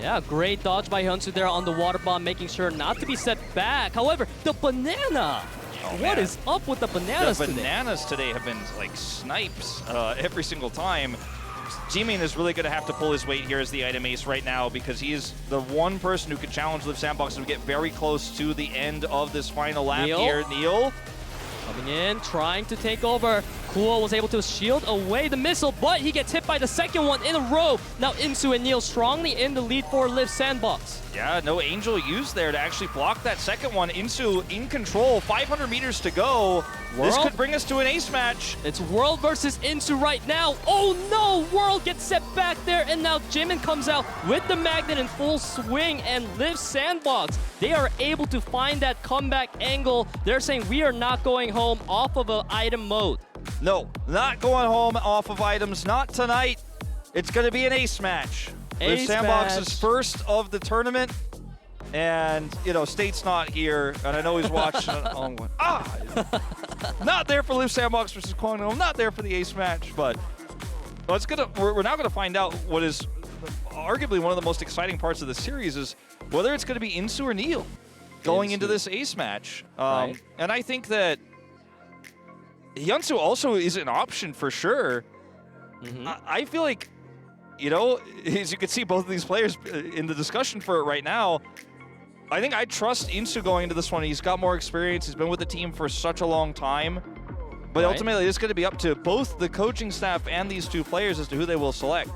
Yeah, great dodge by Hyunsu there on the water bomb, making sure not to be set back. However, the banana! What is up with the bananas today? The bananas today have been like snipes every single time. G-Man is really going to have to pull his weight here as the item ace right now, because he is the one person who can challenge Liiv Sandbox and get very close to the end of this final lap here. Neil coming in, trying to take over. Cool was able to shield away the missile, but he gets hit by the second one in a row. Now Insu and Neil strongly in the lead for Liiv Sandbox. Yeah, no Angel used there to actually block that second one. Insu in control, 500 meters to go. This could bring us to an ace match. It's World versus Insu right now. Oh no, World gets set back there, and now Jimin comes out with the magnet in full swing, and Liiv Sandbox, they are able to find that comeback angle. They're saying we are not going home off of an item mode. No, not going home off of items, not tonight. It's going to be an ace match. Liiv Sandbox's first of the tournament, and State's not here, and I know he's watching. Not there for Liiv Sandbox versus KWANGDONG. Not there for the ace match, but we're now gonna find out what is arguably one of the most exciting parts of the series is whether it's gonna be Insu or Neil going into this ace match. And I think that Hyunsu also is an option for sure. I feel like, as you can see, both of these players in the discussion for it right now, I think I trust Insu going into this one. He's got more experience. He's been with the team for such a long time. But ultimately, it's going to be up to both the coaching staff and these 2 players as to who they will select.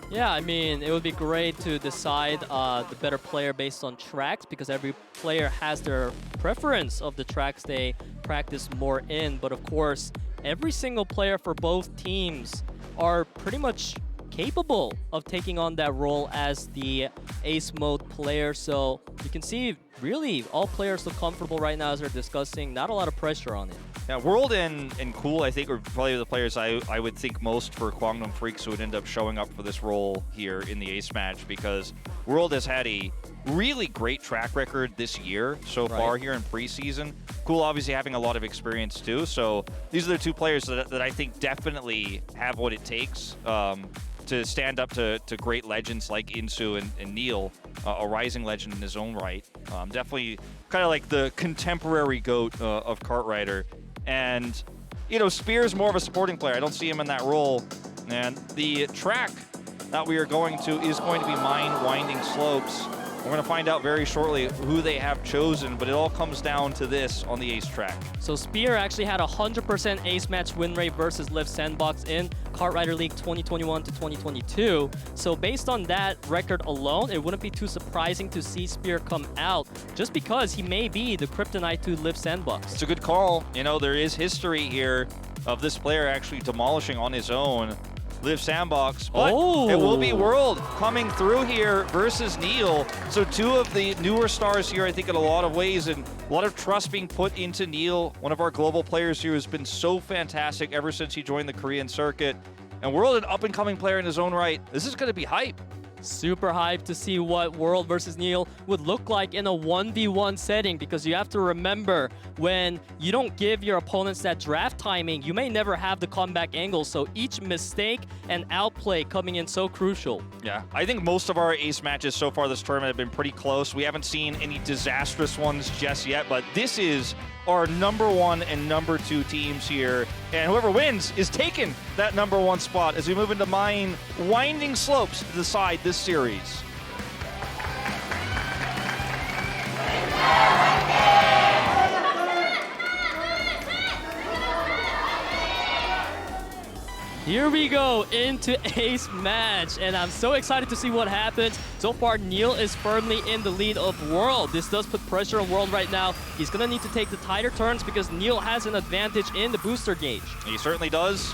Yeah, I mean, it would be great to decide the better player based on tracks, because every player has their preference of the tracks they practice more in. But of course, every single player for both teams are pretty much capable of taking on that role as the ace mode player. So you can see really all players look comfortable right now as they're discussing. Not a lot of pressure on it. Yeah, World and Cool, I think, are probably the players I would think most for KWANGDONG FREECS who would end up showing up for this role here in the ace match, because World has had a really great track record this year so far here in preseason. Cool obviously having a lot of experience too, so these are the 2 players that I think definitely have what it takes to stand up to great legends like Insu and Neil, a rising legend in his own right. Definitely kind of like the contemporary GOAT of Kart Rider. And, you know, Spear's more of a supporting player. I don't see him in that role. And the track that we are going to is going to be Mine Winding Slopes. We're going to find out very shortly who they have chosen, but it all comes down to this on the Ace track. So Spear actually had a 100% ace match win rate versus Liiv Sandbox in Kart Rider League 2021 to 2022. So based on that record alone, it wouldn't be too surprising to see Spear come out just because he may be the kryptonite to Liiv Sandbox. It's a good call. You know, there is history here of this player actually demolishing on his own Liiv Sandbox, but it will be World coming through here versus Neil. So two of the newer stars here, I think, in a lot of ways, and a lot of trust being put into Neil, one of our global players here who's been so fantastic ever since he joined the Korean circuit. And World, an up-and-coming player in his own right. This is going to be hype. Super hyped to see what World versus Neil would look like in a 1v1 setting, because you have to remember, when you don't give your opponents that draft timing, you may never have the comeback angle, so each mistake and outplay coming in so crucial. Yeah, I think most of our ace matches so far this tournament have been pretty close. We haven't seen any disastrous ones just yet, but this is our #1 and #2 teams here, and whoever wins is taking that #1 spot as we move into Mine Winding Slopes to decide this series. Here we go into ace match, and I'm so excited to see what happens. So far, Neil is firmly in the lead of World. This does put pressure on World right now. He's gonna need to take the tighter turns because Neil has an advantage in the booster gauge. He certainly does.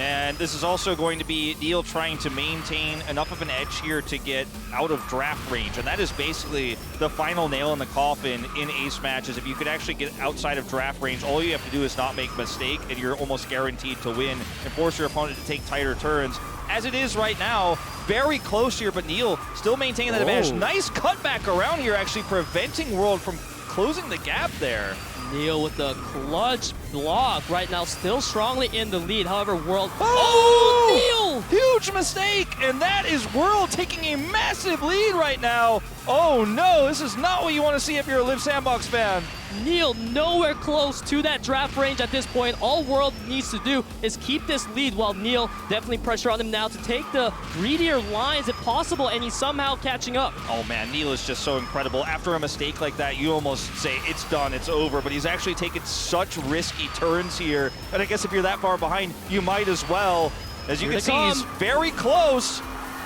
And this is also going to be Neil trying to maintain enough of an edge here to get out of draft range. And that is basically the final nail in the coffin in ace matches. If you could actually get outside of draft range, all you have to do is not make a mistake, and you're almost guaranteed to win and force your opponent to take tighter turns. As it is right now, very close here, but Neil still maintaining that advantage. Nice cutback around here, actually preventing World from closing the gap there. Neil with the clutch block right now, still strongly in the lead. However, World... Oh, Neil! Huge mistake, and that is World taking a massive lead right now. Oh no, this is not what you want to see if you're a Liiv Sandbox fan. Neil nowhere close to that draft range at this point. All World needs to do is keep this lead, while Neil definitely pressure on him now to take the greedier lines if possible, and he's somehow catching up. Oh man, Neil is just so incredible. After a mistake like that, you almost say it's done, it's over, but he's actually taken such risky turns here, and I guess if you're that far behind, you might as well. As you can see, he's very close,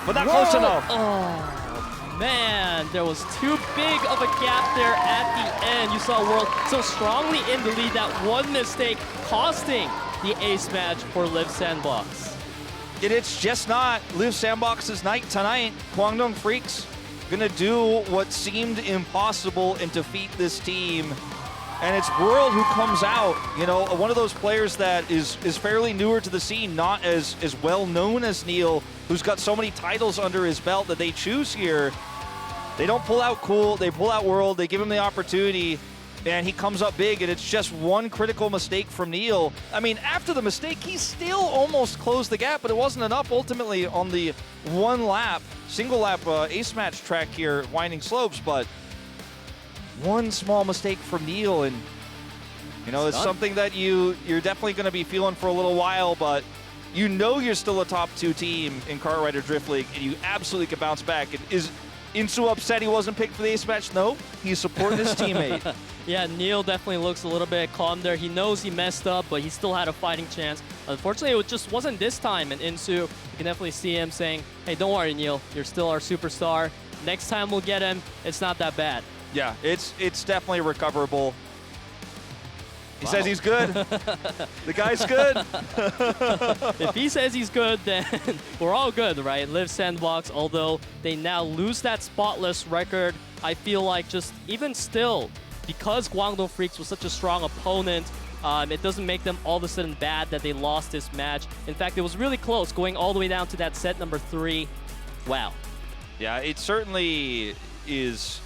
but not close enough. Oh. Man, there was too big of a gap there at the end. You saw World so strongly in the lead, that one mistake costing the ace match for Liiv Sandbox. And it's just not Liiv Sandbox's night tonight. Kwangdong Freaks gonna do what seemed impossible and defeat this team. And it's World who comes out, you know, one of those players that is fairly newer to the scene, not as well known as Neil, who's got so many titles under his belt that they choose here. They don't pull out cool, they pull out World, they give him the opportunity, and he comes up big, and it's just one critical mistake from Neil. I mean, after the mistake, he still almost closed the gap, but it wasn't enough ultimately on the one lap, single lap ace match track here, Winding Slopes, but one small mistake from Neil, and you know, it's something that you're definitely going to be feeling for a little while, but you know you're still a top 2 team in Kart Rider Drift League, and you absolutely can bounce back. Is Insu upset he wasn't picked for the ace match? No, he's supporting his teammate. Yeah, Neil definitely looks a little bit calm there. He knows he messed up, but he still had a fighting chance. Unfortunately, it just wasn't this time, and Insu, you can definitely see him saying, hey, don't worry, Neil, you're still our superstar. Next time we'll get him. It's not that bad. Yeah, it's definitely recoverable. He says he's good. The guy's good. If he says he's good, then we're all good, right? Liiv Sandbox, although they now lose that spotless record, I feel like just even still, because Kwangdong Freeks was such a strong opponent, it doesn't make them all of a sudden bad that they lost this match. In fact, it was really close, going all the way down to that set number 3. Wow. Yeah, it certainly is.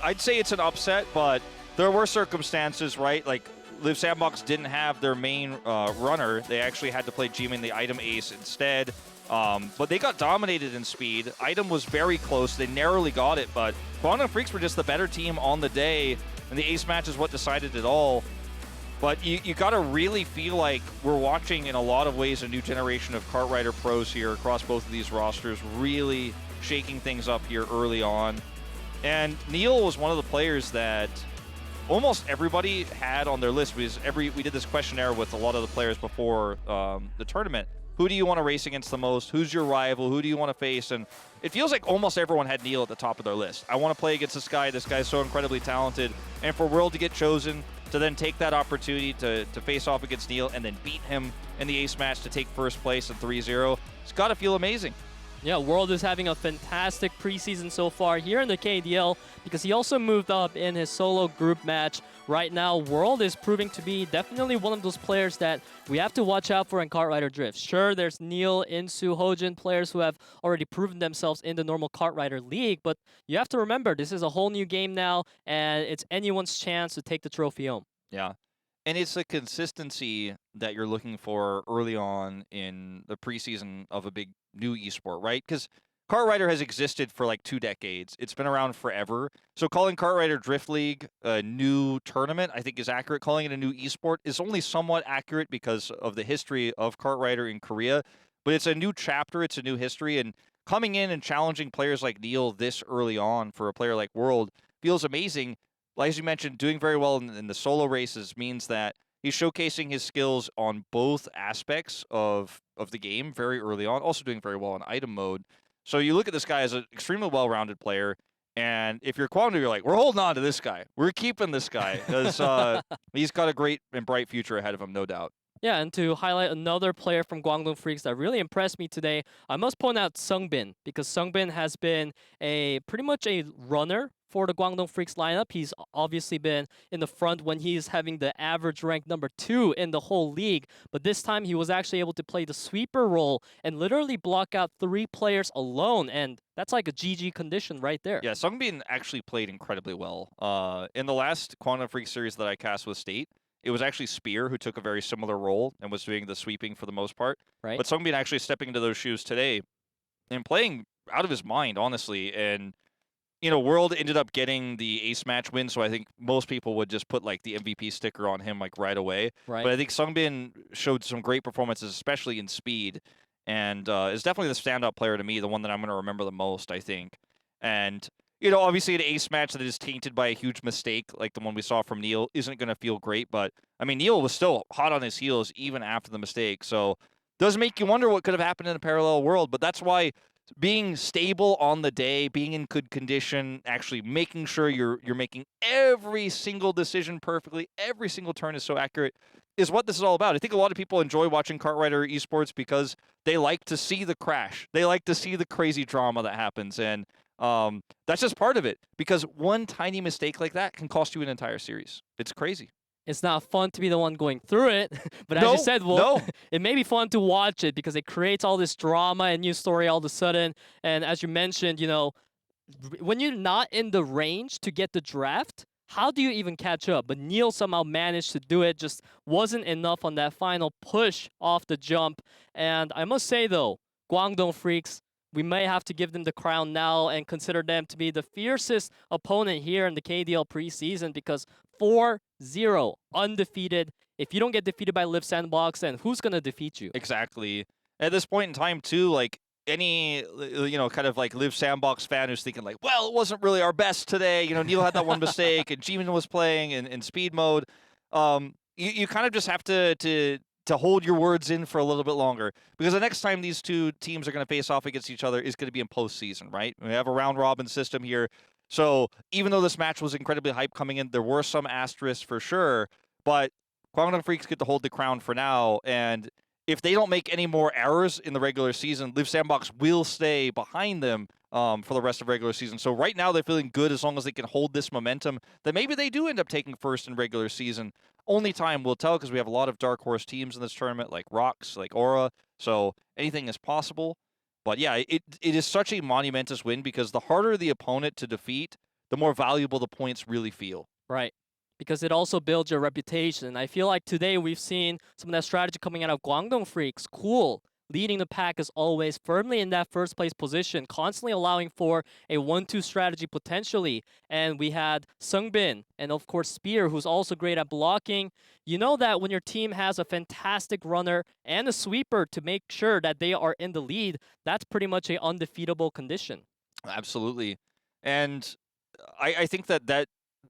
I'd say it's an upset, but there were circumstances, right? Like, Liiv Sandbox didn't have their main runner. They actually had to play G-Man the item ace instead. But they got dominated in speed. Item was very close. They narrowly got it, but Guangdong Freaks were just the better team on the day, and the ace match is what decided it all. But you got to really feel like we're watching, in a lot of ways, a new generation of kart rider pros here across both of these rosters, really shaking things up here early on. And Neil was one of the players that almost everybody had on their list. We did this questionnaire with a lot of the players before the tournament. Who do you want to race against the most? Who's your rival? Who do you want to face? And it feels like almost everyone had Neil at the top of their list. I want to play against this guy. This guy's so incredibly talented. And for World to get chosen, to then take that opportunity to face off against Neil and then beat him in the ace match to take first place at 3-0, it's got to feel amazing. Yeah, World is having a fantastic preseason so far here in the KDL because he also moved up in his solo group match. Right now, World is proving to be definitely one of those players that we have to watch out for in Kart Rider Drift. Sure, there's Neil, Insu, Hojin, players who have already proven themselves in the normal Kart Rider League, but you have to remember, this is a whole new game now, and it's anyone's chance to take the trophy home. Yeah. And it's the consistency that you're looking for early on in the preseason of a big new esport, right? Because Kart Rider has existed for like 2 decades. It's been around forever. So calling Kart Rider Drift League a new tournament, I think, is accurate. Calling it a new esport is only somewhat accurate because of the history of Kart Rider in Korea. But it's a new chapter. It's a new history. And coming in and challenging players like Neil this early on for a player like World feels amazing. As you mentioned, doing very well in the solo races means that he's showcasing his skills on both aspects of the game very early on, also doing very well in item mode. So you look at this guy as an extremely well-rounded player, and if you're Kwangdong, you're like, we're holding on to this guy. We're keeping this guy because he's got a great and bright future ahead of him, no doubt. Yeah, and to highlight another player from Guangdong Freaks that really impressed me today, I must point out Sungbin, because Sungbin has been pretty much a runner for the Guangdong Freaks lineup. He's obviously been in the front when he's having the average rank #2 in the whole league, but this time he was actually able to play the sweeper role and literally block out 3 players alone, and that's like a GG condition right there. Yeah, Sungbin actually played incredibly well. In the last Guangdong Freaks series that I cast with State, it was actually Spear who took a very similar role and was doing the sweeping for the most part. Right. But Sungbin actually stepping into those shoes today and playing out of his mind, honestly. And, you know, World ended up getting the ace match win, so I think most people would just put, like, the MVP sticker on him, like, right away. Right. But I think Sungbin showed some great performances, especially in speed, and is definitely the standout player to me, the one that I'm going to remember the most, I think. And you know, obviously an ace match that is tainted by a huge mistake like the one we saw from Neil isn't going to feel great, but, I mean, Neil was still hot on his heels even after the mistake, so does make you wonder what could have happened in a parallel world, but that's why being stable on the day, being in good condition, actually making sure you're making every single decision perfectly, every single turn is so accurate, is what this is all about. I think a lot of people enjoy watching Kart Rider esports because they like to see the crash. They like to see the crazy drama that happens, and that's just part of it, because one tiny mistake like that can cost you an entire series. It's crazy. It's not fun to be the one going through it, but as you said, well, it may be fun to watch it because it creates all this drama and new story all of a sudden. And as you mentioned, you know, when you're not in the range to get the draft, how do you even catch up? But Neil somehow managed to do it, just wasn't enough on that final push off the jump. And I must say, though, Guangdong Freaks, we may have to give them the crown now and consider them to be the fiercest opponent here in the KDL preseason, because 4-0 undefeated. If you don't get defeated by Liiv Sandbox, then who's going to defeat you? Exactly. At this point in time, too, like, any, you know, kind of like Liiv Sandbox fan who's thinking like, well, it wasn't really our best today. You know, Neil had that one mistake and Jimin was playing in speed mode. You kind of just have to hold your words in for a little bit longer, because the next time these two teams are going to face off against each other is going to be in postseason, right? We have a round-robin system here. So even though this match was incredibly hyped coming in, there were some asterisks for sure, but Guangdong Freaks get to hold the crown for now, and if they don't make any more errors in the regular season, Liiv Sandbox will stay behind them for the rest of regular season. So right now they're feeling good as long as they can hold this momentum, that maybe they do end up taking first in regular season. Only time will tell, because we have a lot of dark horse teams in this tournament, like Rocks, like Aura, so anything is possible. But yeah, it is such a monumentous win, because the harder the opponent to defeat, the more valuable the points really feel. Right. Because it also builds your reputation. I feel like today we've seen some of that strategy coming out of Guangdong Freaks. Cool. leading the pack as always, firmly in that first place position, constantly allowing for a 1-2 strategy potentially. And we had Sungbin and of course Spear, who's also great at blocking. You know that when your team has a fantastic runner and a sweeper to make sure that they are in the lead, that's pretty much a undefeatable condition. Absolutely. And I think that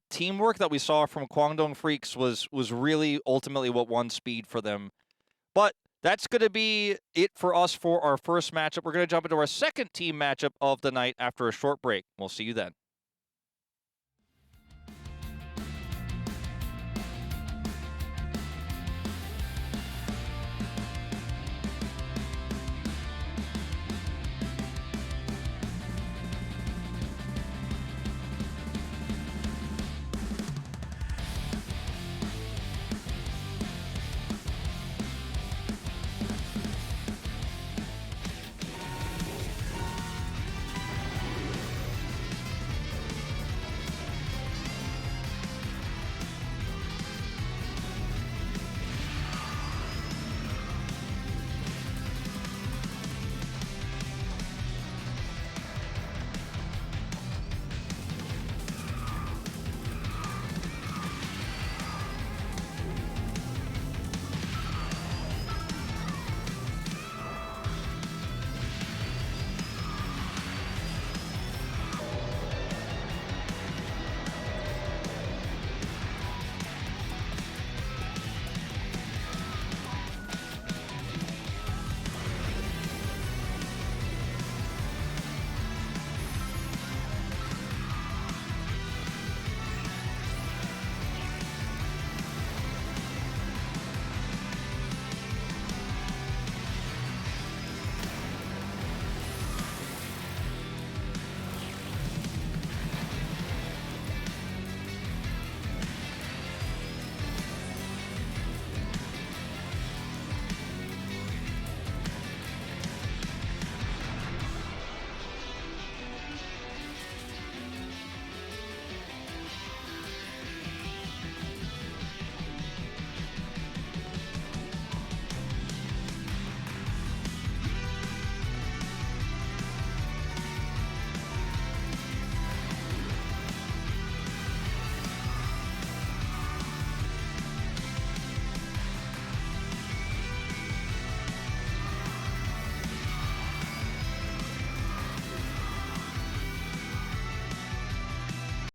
teamwork that we saw from Kwangdong Freaks was really ultimately what won speed for them. But that's going to be it for us for our first matchup. We're going to jump into our second team matchup of the night after a short break. We'll see you then.